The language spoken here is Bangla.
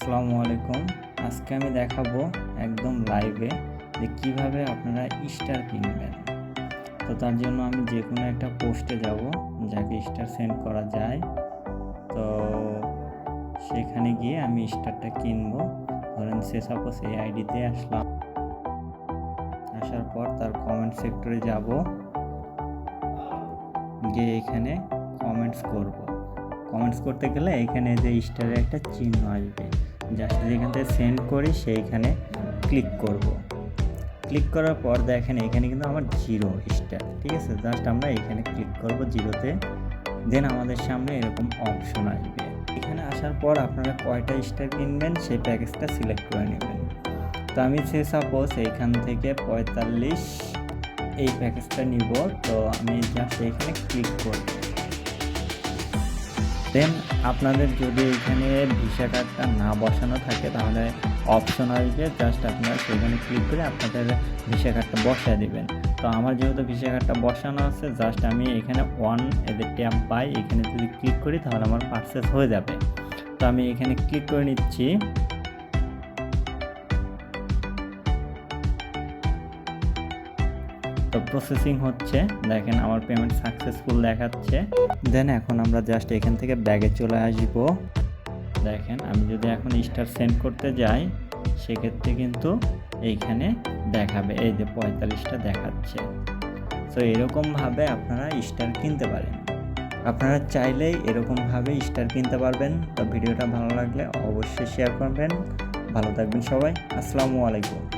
আসসালামু আলাইকুম। আজকে আমি দেখাবো একদম লাইভে যে কিভাবে আপনারা স্টার কিনবেন। তো তার জন্য আমি যে কোনো একটা পোস্টে যাব যাকে স্টার সেন্ড করা যায়। তো সেখানে গিয়ে আমি স্টারটা কিনবো। ধরেন সাপোজ এই আইডিতে আসলাম, আসার পর তার কমেন্ট সেক্টরে যাব, গিয়ে এখানে কমেন্টস করব। কমেন্টস করতে গেলে এখানে যে স্টারের একটা চিহ্ন আসবে, জাস্ট যেখান থেকে সেন্ড করি সেইখানে ক্লিক করব। ক্লিক করার পর দেখেন এখানে কিন্তু আমার 0 স্টার, ঠিক আছে। জাস্ট আমরা এখানে ক্লিক করব 0-তে, দেন আমাদের সামনে এরকম অপশন আসবে। এখানে আসার পর আপনারা কয়টা স্টার কিনবেন সেই প্যাকেজটা সিলেক্ট করে নেবেন। তো আমি সাপোজ এইখান থেকে 45 এই প্যাকেজটা নিব। তো আমি জাস্ট এখানে ক্লিক করব। দেন আপনাদের যদি এখানে ভিসা কার্ডটা না বসানো থাকে তাহলে অপশন আসবে, জাস্ট আপনারা সেখানে ক্লিক করে আপনাদের ভিসা কার্ডটা বসায় দিবেন। তো আমার যেহেতু ভিসা কার্ডটা বসানো আছে, জাস্ট আমি এখানে এদের ট্যাব পাই, এখানে যদি ক্লিক করি তাহলে আমার পারচেস হয়ে যাবে। তো আমি এখানে ক্লিক করে নিচ্ছি। তো প্রসেসিং হচ্ছে, দেখেন আমার পেমেন্ট সাকসেসফুল দেখাচ্ছে। দেন এখন আমরা জাস্ট এখান থেকে ব্যাগে চলে আসব। দেখেন আমি যদি এখন স্টার সেন্ড করতে যাই সেক্ষেত্রে কিন্তু এইখানে দেখাবে, এই যে 45টা দেখাচ্ছে। তো এরকমভাবে আপনারা স্টার কিনতে পারেন। আপনারা চাইলেই এরকমভাবে স্টার কিনতে পারবেন। তো ভিডিওটা ভালো লাগলে অবশ্যই শেয়ার করবেন। ভালো থাকবেন সবাই। আসসালামু আলাইকুম।